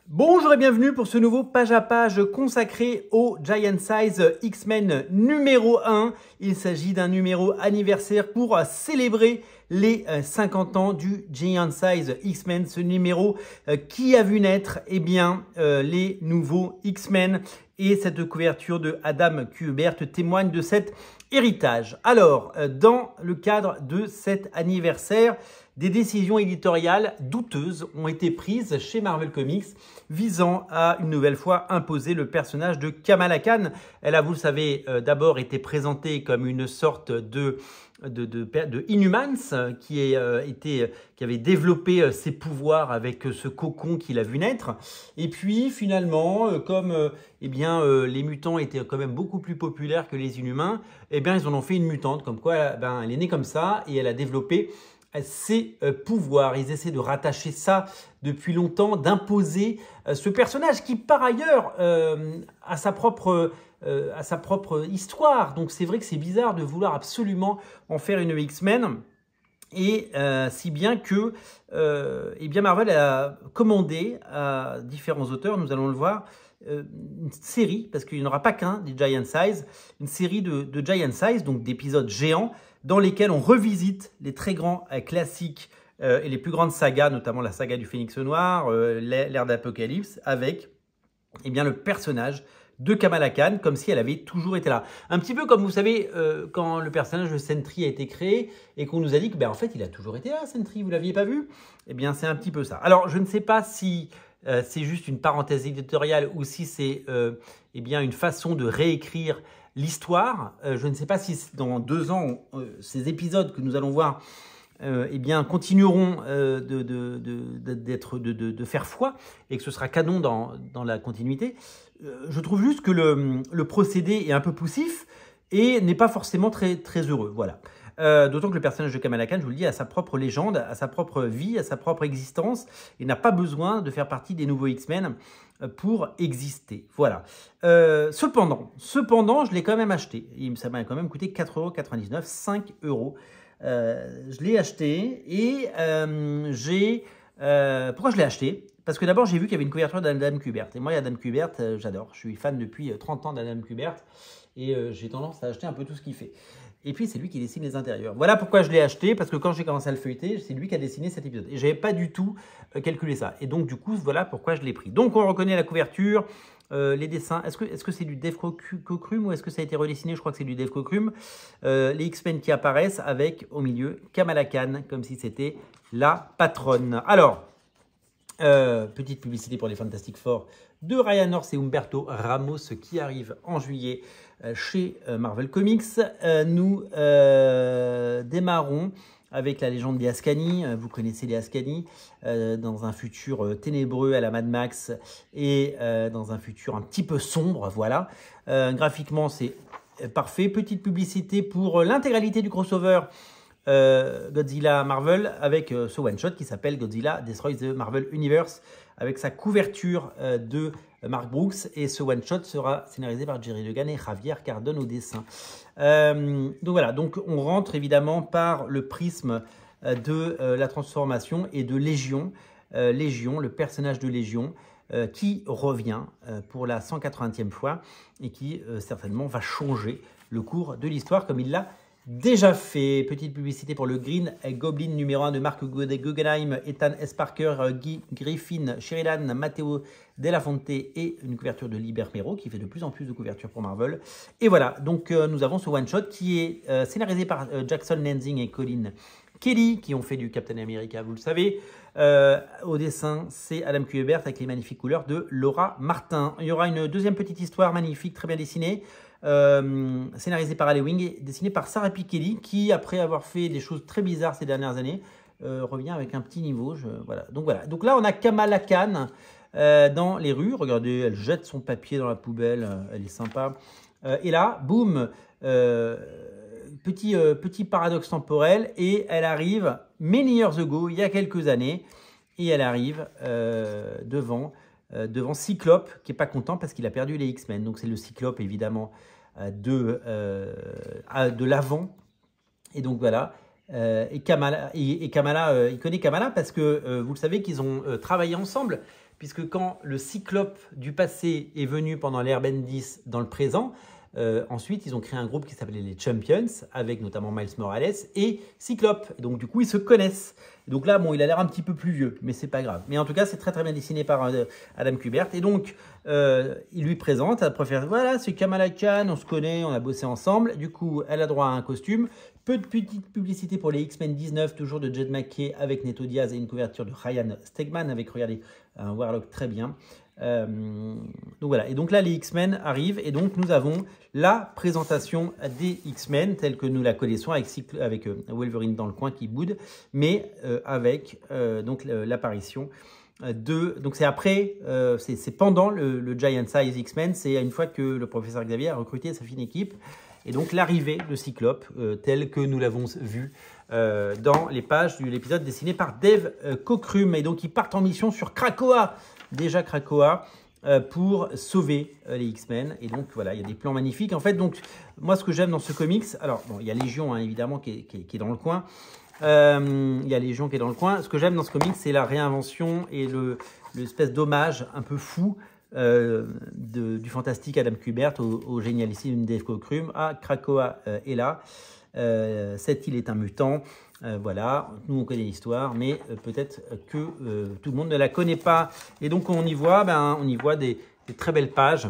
Bonjour et bienvenue pour ce nouveau page à page consacré au Giant Size X-Men numéro 1. Il s'agit d'un numéro anniversaire pour célébrer les 50 ans du Giant Size X-Men. Ce numéro qui a vu naître les nouveaux X-Men. Et cette couverture de Adam Kubert témoigne de cet héritage. Alors, dans le cadre de cet anniversaire, des décisions éditoriales douteuses ont été prises chez Marvel Comics visant à une nouvelle fois imposer le personnage de Kamala Khan. Elle a, vous le savez, d'abord été présentée comme une sorte de Inhumans qui avait développé ses pouvoirs avec ce cocon qu'il a vu naître. Et puis finalement, comme les mutants étaient quand même beaucoup plus populaires que les Inhumains, ils en ont fait une mutante, comme quoi elle est née comme ça et elle a développé ses pouvoirs. Ils essaient de rattacher ça depuis longtemps, d'imposer ce personnage qui par ailleurs a sa propre histoire. Donc c'est vrai que c'est bizarre de vouloir absolument en faire une X-Men. Et si bien que Marvel a commandé à différents auteurs, nous allons le voir, une série, parce qu'il n'y en aura pas qu'un des Giant Size, une série de Giant Size, donc d'épisodes géants, dans lesquels on revisite les très grands classiques et les plus grandes sagas, notamment la saga du Phénix Noir, l'ère d'Apocalypse, avec le personnage de Kamala Khan, comme si elle avait toujours été là. Un petit peu comme, vous savez, quand le personnage de Sentry a été créé et qu'on nous a dit que, en fait, il a toujours été là, Sentry, vous ne l'aviez pas vu? C'est un petit peu ça. Alors, je ne sais pas si c'est juste une parenthèse éditoriale ou si c'est une façon de réécrire l'histoire. Je ne sais pas si dans 2 ans, ces épisodes que nous allons voir continueront de faire foi et que ce sera canon dans la continuité. Je trouve juste que le procédé est un peu poussif et n'est pas forcément très, très heureux. Voilà. D'autant que le personnage de Kamala Khan, je vous le dis, a sa propre légende, a sa propre vie, a sa propre existence et n'a pas besoin de faire partie des nouveaux X-Men pour exister. Voilà. Cependant, je l'ai quand même acheté. Ça m'a quand même coûté 4,99 €, 5 €. Je l'ai acheté et pourquoi je l'ai acheté? Parce que d'abord, j'ai vu qu'il y avait une couverture d'Adam Kubert. Et moi, Adam Kubert, j'adore. Je suis fan depuis 30 ans d'Adam Kubert et j'ai tendance à acheter un peu tout ce qu'il fait. Et puis, c'est lui qui dessine les intérieurs. Voilà pourquoi je l'ai acheté, parce que quand j'ai commencé à le feuilleter, c'est lui qui a dessiné cet épisode. Et je n'avais pas du tout calculé ça. Et donc, du coup, voilà pourquoi je l'ai pris. Donc, on reconnaît la couverture, les dessins. Est-ce que c'est du Dave Cockrum ou est-ce que ça a été redessiné? Je crois que c'est du Dave Cockrum. Les X-Men qui apparaissent avec, au milieu, Kamala Khan, comme si c'était la patronne. Alors, petite publicité pour les Fantastic Four de Ryan North et Humberto Ramos qui arrivent en juillet chez Marvel Comics. Nous démarrons avec la légende des Ascani. Vous connaissez les Ascani, dans un futur ténébreux à la Mad Max et dans un futur un petit peu sombre. Voilà. Graphiquement, c'est parfait. Petite publicité pour l'intégralité du crossover Godzilla Marvel avec ce one-shot qui s'appelle Godzilla Destroys the Marvel Universe avec sa couverture de Mark Brooks, et ce one-shot sera scénarisé par Jerry Duggan et Javier Cardone au dessin. Donc voilà, donc on rentre évidemment par le prisme de la transformation et de Légion, le personnage de Légion qui revient pour la 180e fois et qui certainement va changer le cours de l'histoire comme il l'a déjà fait. Petite publicité pour le Green Goblin numéro 1 de Mark Guggenheim, Ethan S. Parker, Guy Griffin, Sheridan, Matteo Della Fonte et une couverture de Liber Mero qui fait de plus en plus de couvertures pour Marvel. Et voilà, donc nous avons ce one-shot qui est scénarisé par Jackson Lansing et Colin Kelly qui ont fait du Captain America, vous le savez. Au dessin, c'est Adam Kubert avec les magnifiques couleurs de Laura Martin. Il y aura une deuxième petite histoire magnifique, très bien dessinée. Scénarisé par Alewing et dessiné par Sarah P. Kelly qui, après avoir fait des choses très bizarres ces dernières années, revient avec un petit niveau. Voilà. Donc là, on a Kamala Khan dans les rues. Regardez, elle jette son papier dans la poubelle. Elle est sympa. Et là, boum, petit paradoxe temporel. Et elle arrive many years ago, il y a quelques années. Et elle arrive devant Cyclope, qui n'est pas content parce qu'il a perdu les X-Men. Donc c'est le Cyclope, évidemment, de l'avant. Et donc voilà, Kamala, Kamala il connaît Kamala parce que vous le savez qu'ils ont travaillé ensemble, puisque quand le Cyclope du passé est venu pendant l'ère Bendis dans le présent, ensuite ils ont créé un groupe qui s'appelait les Champions, avec notamment Miles Morales et Cyclope. Et donc du coup ils se connaissent. Donc là, bon, il a l'air un petit peu plus vieux, mais c'est pas grave. Mais en tout cas, c'est très très bien dessiné par Adam Kubert. Et donc, il lui présente, elle préfère, voilà, c'est Kamala Khan, on se connaît, on a bossé ensemble. Du coup, elle a droit à un costume. Peu de petite publicité pour les X-Men 19, toujours de Jed MacKay avec Neto Diaz et une couverture de Ryan Stegman avec, regardez, un Warlock très bien. Donc voilà, et donc là les X-Men arrivent et donc nous avons la présentation des X-Men telle que nous la connaissons avec Wolverine dans le coin qui boude, mais avec donc l'apparition donc c'est après, c'est pendant le Giant Size X-Men, c'est une fois que le professeur Xavier a recruté sa fine équipe, et donc l'arrivée de Cyclope tel que nous l'avons vu dans les pages de l'épisode dessiné par Dave Cockrum. Et donc ils partent en mission sur Krakoa, déjà Krakoa, pour sauver les X-Men. Et donc voilà, il y a des plans magnifiques. En fait, donc moi ce que j'aime dans ce comics, alors bon, il y a Légion hein, évidemment qui est dans le coin. Il y a Légion qui est dans le coin. Ce que j'aime dans ce comics, c'est la réinvention et l'espèce d'hommage un peu fou du fantastique Adam Kubert au génialissime Dave Cockrum. Ah, Krakoa est là. Cette île est un mutant. Voilà, nous on connaît l'histoire, mais peut-être que tout le monde ne la connaît pas. Et donc on y voit, des très belles pages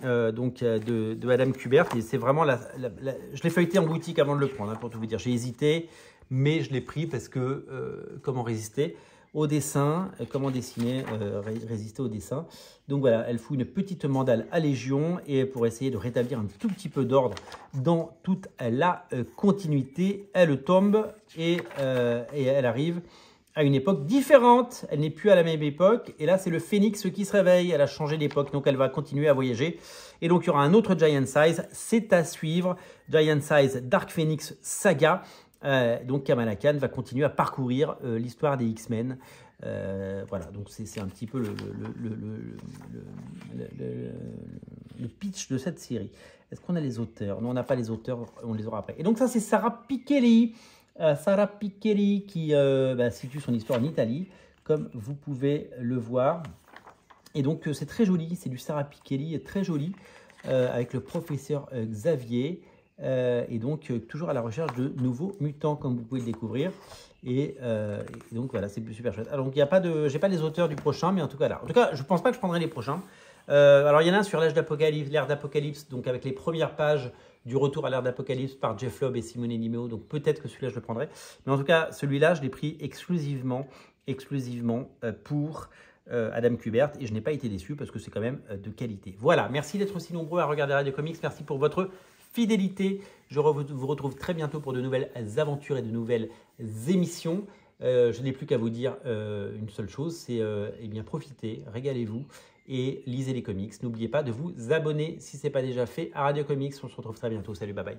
de Adam Kubert. Et c'est vraiment je l'ai feuilleté en boutique avant de le prendre, hein, pour tout vous dire. J'ai hésité, mais je l'ai pris parce que comment résister au dessin, comment dessiner, résister au dessin. Donc voilà, elle fout une petite mandale à Légion et pour essayer de rétablir un tout petit peu d'ordre dans toute la continuité, elle tombe et elle arrive à une époque différente. Elle n'est plus à la même époque et là c'est le Phénix qui se réveille, elle a changé d'époque, donc elle va continuer à voyager. Et donc il y aura un autre Giant Size, c'est à suivre, Giant Size Dark Phoenix Saga. Donc Kamala Khan va continuer à parcourir l'histoire des X-Men. Voilà, donc c'est un petit peu le pitch de cette série. Est-ce qu'on a les auteurs? Non, on n'a pas les auteurs, on les aura après. Et donc ça, c'est Sara Pichelli. Sara Pichelli qui situe son histoire en Italie, comme vous pouvez le voir. Et donc c'est très joli, c'est du Sara Pichelli, très joli, avec le professeur Xavier. Et donc toujours à la recherche de nouveaux mutants comme vous pouvez le découvrir et donc voilà, c'est super chouette. Alors donc il y a pas de, j'ai pas les auteurs du prochain, mais en tout cas là, en tout cas je pense pas que je prendrai les prochains. Alors il y en a un sur l'ère d'Apocalypse, donc avec les premières pages du retour à l'ère d'Apocalypse par Jeff Loeb et Simone Nimeo, donc peut-être que celui-là je le prendrai, mais en tout cas celui-là je l'ai pris exclusivement pour Adam Kubert et je n'ai pas été déçu parce que c'est quand même de qualité. Voilà, merci d'être aussi nombreux à regarder Radio Comics, merci pour votre fidélité. Je vous retrouve très bientôt pour de nouvelles aventures et de nouvelles émissions. Je n'ai plus qu'à vous dire une seule chose, c'est eh bien profitez, régalez-vous et lisez les comics. N'oubliez pas de vous abonner si ce n'est pas déjà fait à Radio Comics. On se retrouve très bientôt. Salut, bye bye.